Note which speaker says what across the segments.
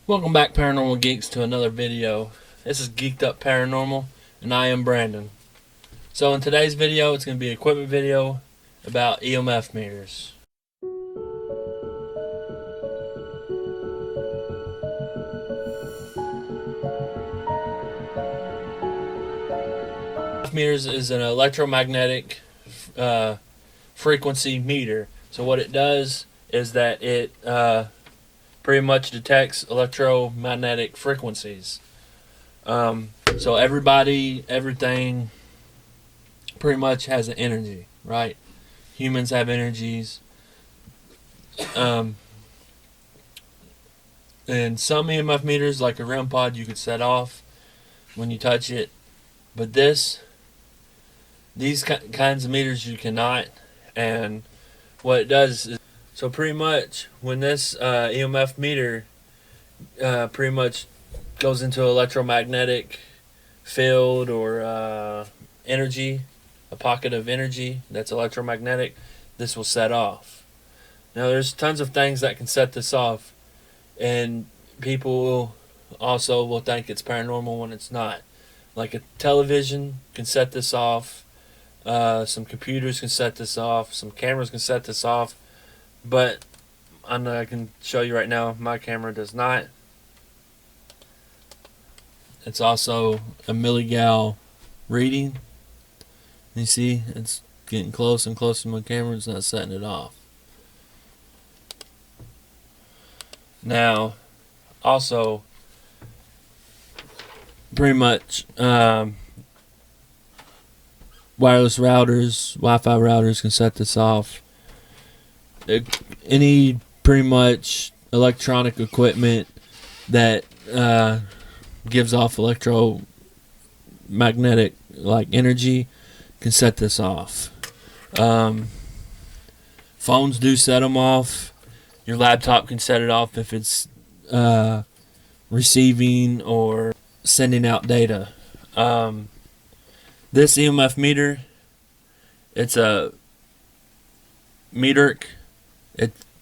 Speaker 1: Welcome back, Paranormal Geeks, to another video. This is Geeked Up Paranormal, and I am Brandon. So in today's video, it's going to be an equipment video about EMF meters. EMF meters is an electromagnetic frequency meter. So what it does is that it pretty much detects electromagnetic frequencies. So everything pretty much has an energy, right? Humans have energies. And some EMF meters, like a REM pod, you could set off when you touch it. But these kinds of meters you cannot. And what it does is, so pretty much when this EMF meter pretty much goes into electromagnetic field or energy, a pocket of energy that's electromagnetic, this will set off. Now there's tons of things that can set this off, and people also will think it's paranormal when it's not. Like a television can set this off, some computers can set this off, some cameras can set this off, but I can show you right now, my camera does not. It's also a milligal reading. You see, it's getting close and close to my camera. It's not setting it off. Now, also, pretty much wireless routers, Wi-Fi routers can set this off. Any pretty much electronic equipment that gives off electromagnetic energy can set this off. Phones do set them off. Your laptop can set it off if it's receiving or sending out data. This EMF meter, it's a metric.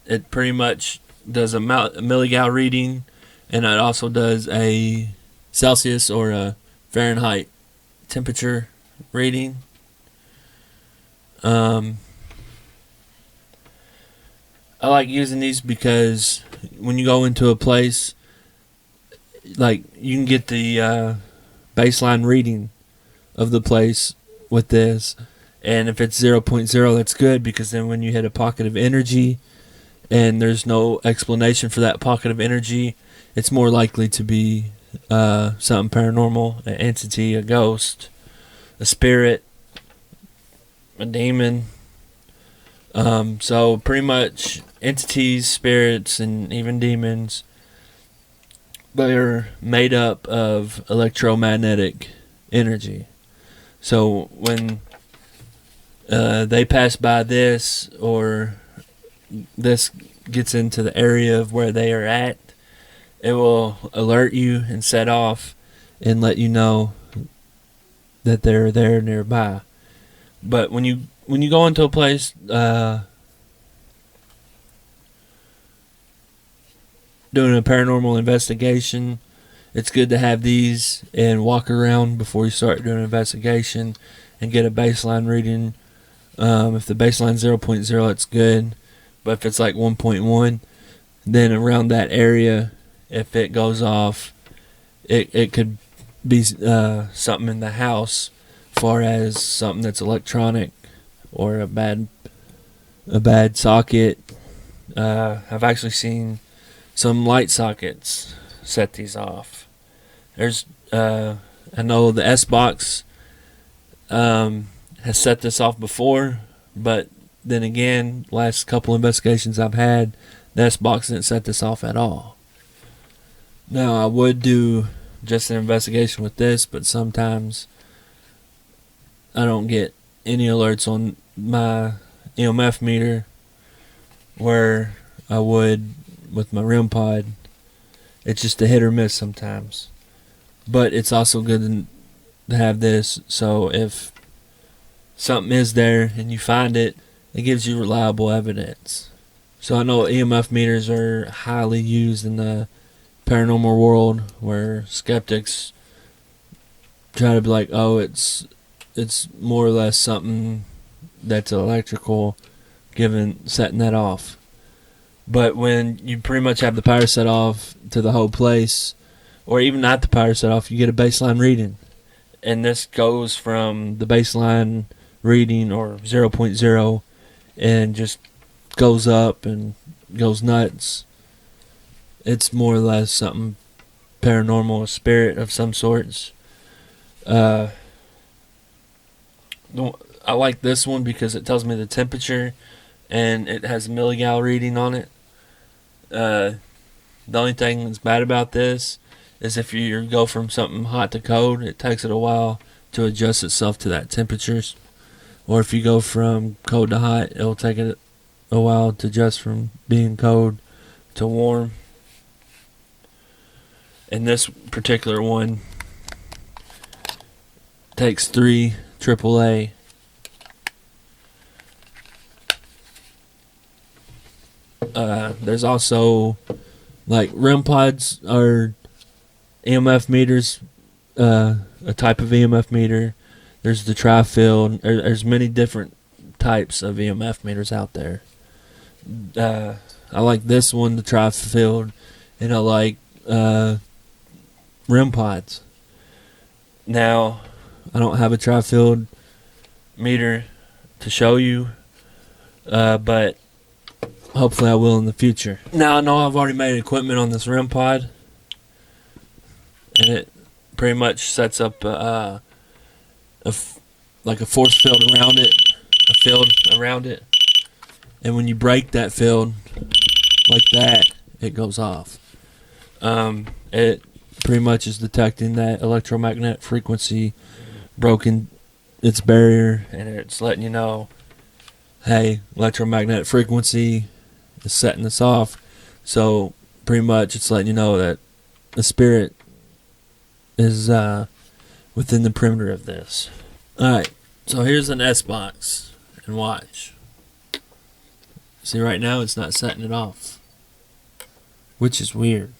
Speaker 1: It pretty much does a milligal reading, and it also does a Celsius or a Fahrenheit temperature reading. I like using these because when you go into a place, like, you can get the baseline reading of the place with this, and if it's 0.0, that's good, because then when you hit a pocket of energy and there's no explanation for that pocket of energy, it's more likely to be something paranormal, an entity, a ghost, a spirit, a demon. So pretty much entities, spirits, and even demons, they're made up of electromagnetic energy. So when they pass by this, or this gets into the area of where they are at, it will alert you and set off and let you know that they're there nearby. But when you go into a place doing a paranormal investigation, it's good to have these and walk around before you start doing an investigation and get a baseline reading. If the baseline is 0.0, it's good. But if it's like 1.1, then around that area, if it goes off, it could be something in the house, far as something that's electronic or a bad socket. I've actually seen some light sockets set these off. There's I know the S-Box has set this off before, but then again, last couple investigations I've had, the S-Box didn't set this off at all. Now, I would do just an investigation with this, but sometimes I don't get any alerts on my EMF meter where I would with my REM pod. It's just a hit or miss sometimes. But it's also good to have this, so if something is there and you find it, it gives you reliable evidence. So I know EMF meters are highly used in the paranormal world where skeptics try to be like, oh, it's more or less something that's electrical, setting that off. But when you pretty much have the power set off to the whole place, or even not the power set off, you get a baseline reading. And this goes from the baseline reading, or 0.0, and just goes up and goes nuts. It's more or less something paranormal, a spirit of some sorts. I like this one because it tells me the temperature, and it has a milligal reading on it. The only thing that's bad about this is if you go from something hot to cold, it takes it a while to adjust itself to that temperatures. Or if you go from cold to hot, it'll take it a while to adjust from being cold to warm. And this particular one takes 3 AAA. There's also, like, REM pods are EMF meters, a type of EMF meter. There's the tri-field. There's many different types of EMF meters out there. I like this one, the tri-field, and I like REM pods. Now, I don't have a tri-field meter to show you, but hopefully I will in the future. Now, I know I've already made equipment on this REM pod, and it pretty much sets up like a force field around it, a field around it, and when you break that field like that, it goes off. It pretty much is detecting that electromagnetic frequency broken its barrier, and it's letting you know, hey, electromagnetic frequency is setting this off. So pretty much it's letting you know that the spirit is within the perimeter of this. Alright, so here's an S-box, and watch. See, right now it's not setting it off, which is weird.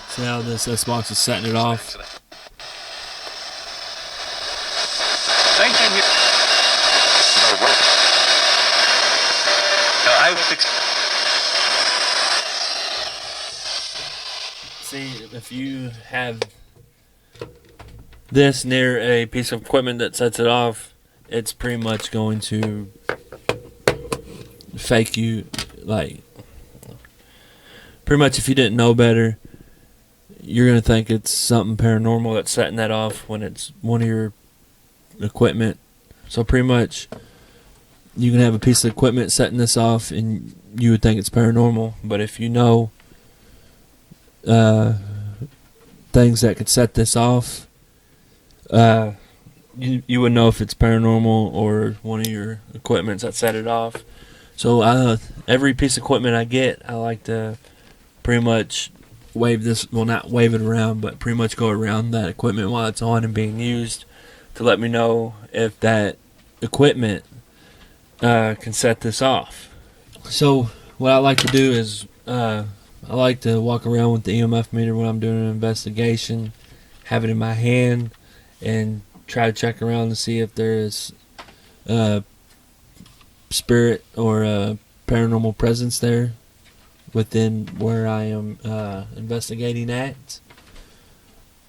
Speaker 1: See how this S-box is setting it off?
Speaker 2: Thank you.
Speaker 1: See, if you have this near a piece of equipment that sets it off, it's pretty much going to fake you, like, pretty much if you didn't know better, you're going to think it's something paranormal that's setting that off when it's one of your equipment. So pretty much you can have a piece of equipment setting this off and you would think it's paranormal, but if you know things that could set this off, you would know if it's paranormal or one of your equipments that set it off. So every piece of equipment I get, I like to pretty much wave this, well, not wave it around, but pretty much go around that equipment while it's on and being used to let me know if that equipment can set this off. So what I like to do is I like to walk around with the EMF meter when I'm doing an investigation, have it in my hand, and try to check around to see if there is spirit or a paranormal presence there within where I am investigating at.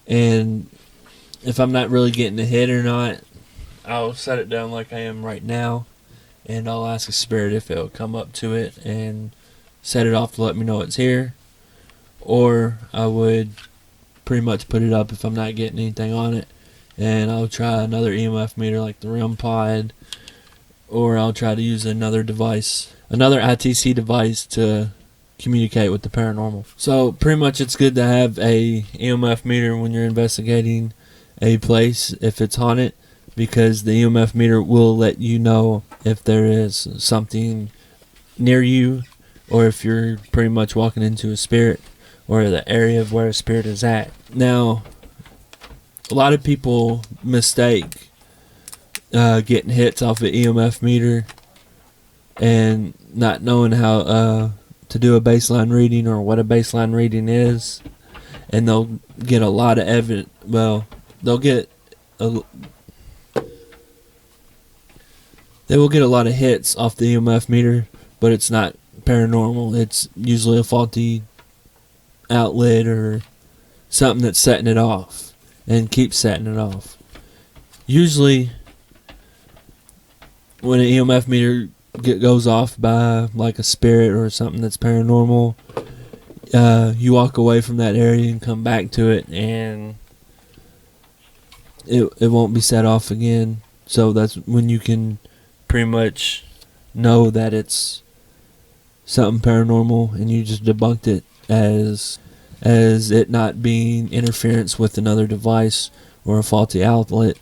Speaker 1: And if I'm not really getting a hit or not, I'll set it down like I am right now, and I'll ask a spirit if it'll come up to it and set it off to let me know it's here. Or I would pretty much put it up if I'm not getting anything on it, and I'll try another EMF meter like the REM pod, or I'll try to use another device, another ITC device to communicate with the paranormal. So pretty much it's good to have a EMF meter when you're investigating a place if it's haunted, because the EMF meter will let you know if there is something near you, or if you're pretty much walking into a spirit, or the area of where a spirit is at. Now, a lot of people mistake getting hits off an EMF meter and not knowing how to do a baseline reading or what a baseline reading is, and they'll get a lot of evidence. Well, they will get a lot of hits off the EMF meter, but it's not paranormal. It's usually a faulty outlet or something that's setting it off and keeps setting it off. Usually, when an EMF meter goes off by like a spirit or something that's paranormal, you walk away from that area and come back to it, and it won't be set off again. So that's when you can pretty much know that it's something paranormal, and you just debunked it as it not being interference with another device or a faulty outlet.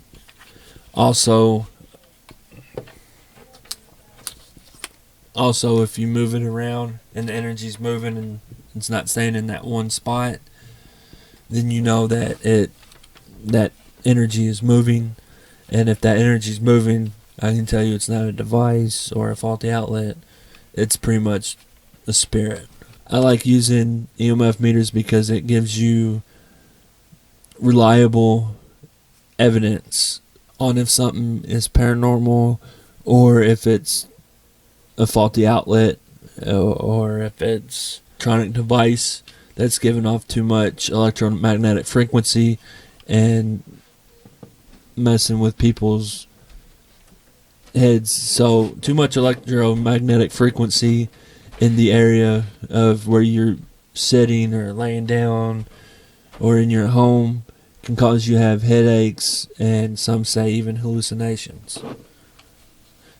Speaker 1: Also, if you move it around and the energy's moving and it's not staying in that one spot, then you know that that energy is moving. And if that energy is moving, I can tell you it's not a device or a faulty outlet. It's pretty much a spirit. I like using EMF meters because it gives you reliable evidence on if something is paranormal or if it's a faulty outlet or if it's an electronic device that's giving off too much electromagnetic frequency and messing with people's heads. So too much electromagnetic frequency in the area of where you're sitting or laying down or in your home can cause you to have headaches, and some say even hallucinations.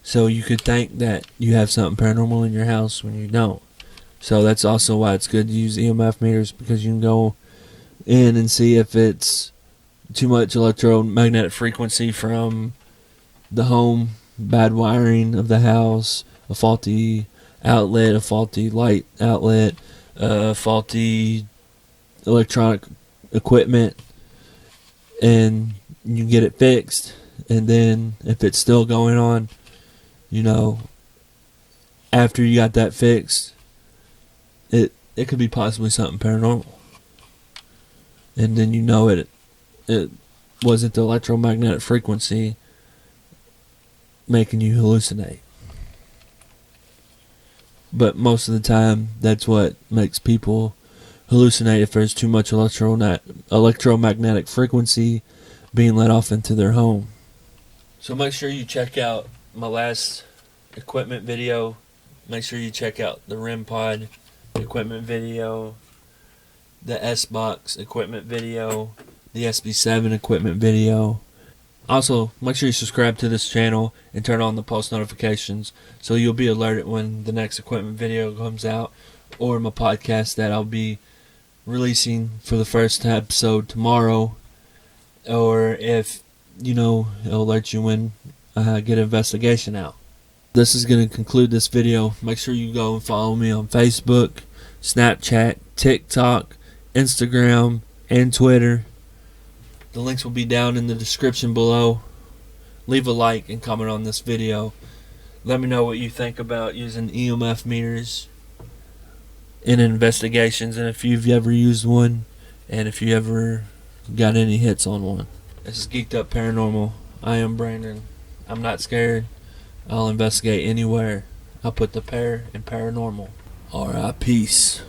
Speaker 1: So you could think that you have something paranormal in your house when you don't. So that's also why it's good to use EMF meters, because you can go in and see if it's too much electromagnetic frequency from the home, bad wiring of the house, a faulty outlet, a faulty light outlet, faulty electronic equipment, and you get it fixed. And then if it's still going on, you know, after you got that fixed, it could be possibly something paranormal. And then you know it wasn't the electromagnetic frequency making you hallucinate. But most of the time, that's what makes people hallucinate, if there's too much electromagnetic frequency being let off into their home. So make sure you check out my last equipment video. Make sure you check out the REM Pod equipment video, the S-Box equipment video, the SB7 equipment video. Also, make sure you subscribe to this channel and turn on the post notifications so you'll be alerted when the next equipment video comes out, or my podcast that I'll be releasing for the first episode tomorrow, or if, it'll alert you when I get an investigation out. This is going to conclude this video. Make sure you go and follow me on Facebook, Snapchat, TikTok, Instagram, and Twitter. The links will be down in the description below. Leave a like and comment on this video. Let me know what you think about using EMF meters in investigations, and if you've ever used one, and if you ever got any hits on one. This is Geeked Up Paranormal. I am Brandon. I'm not scared. I'll investigate anywhere. I'll put the pair in paranormal. Alright, peace.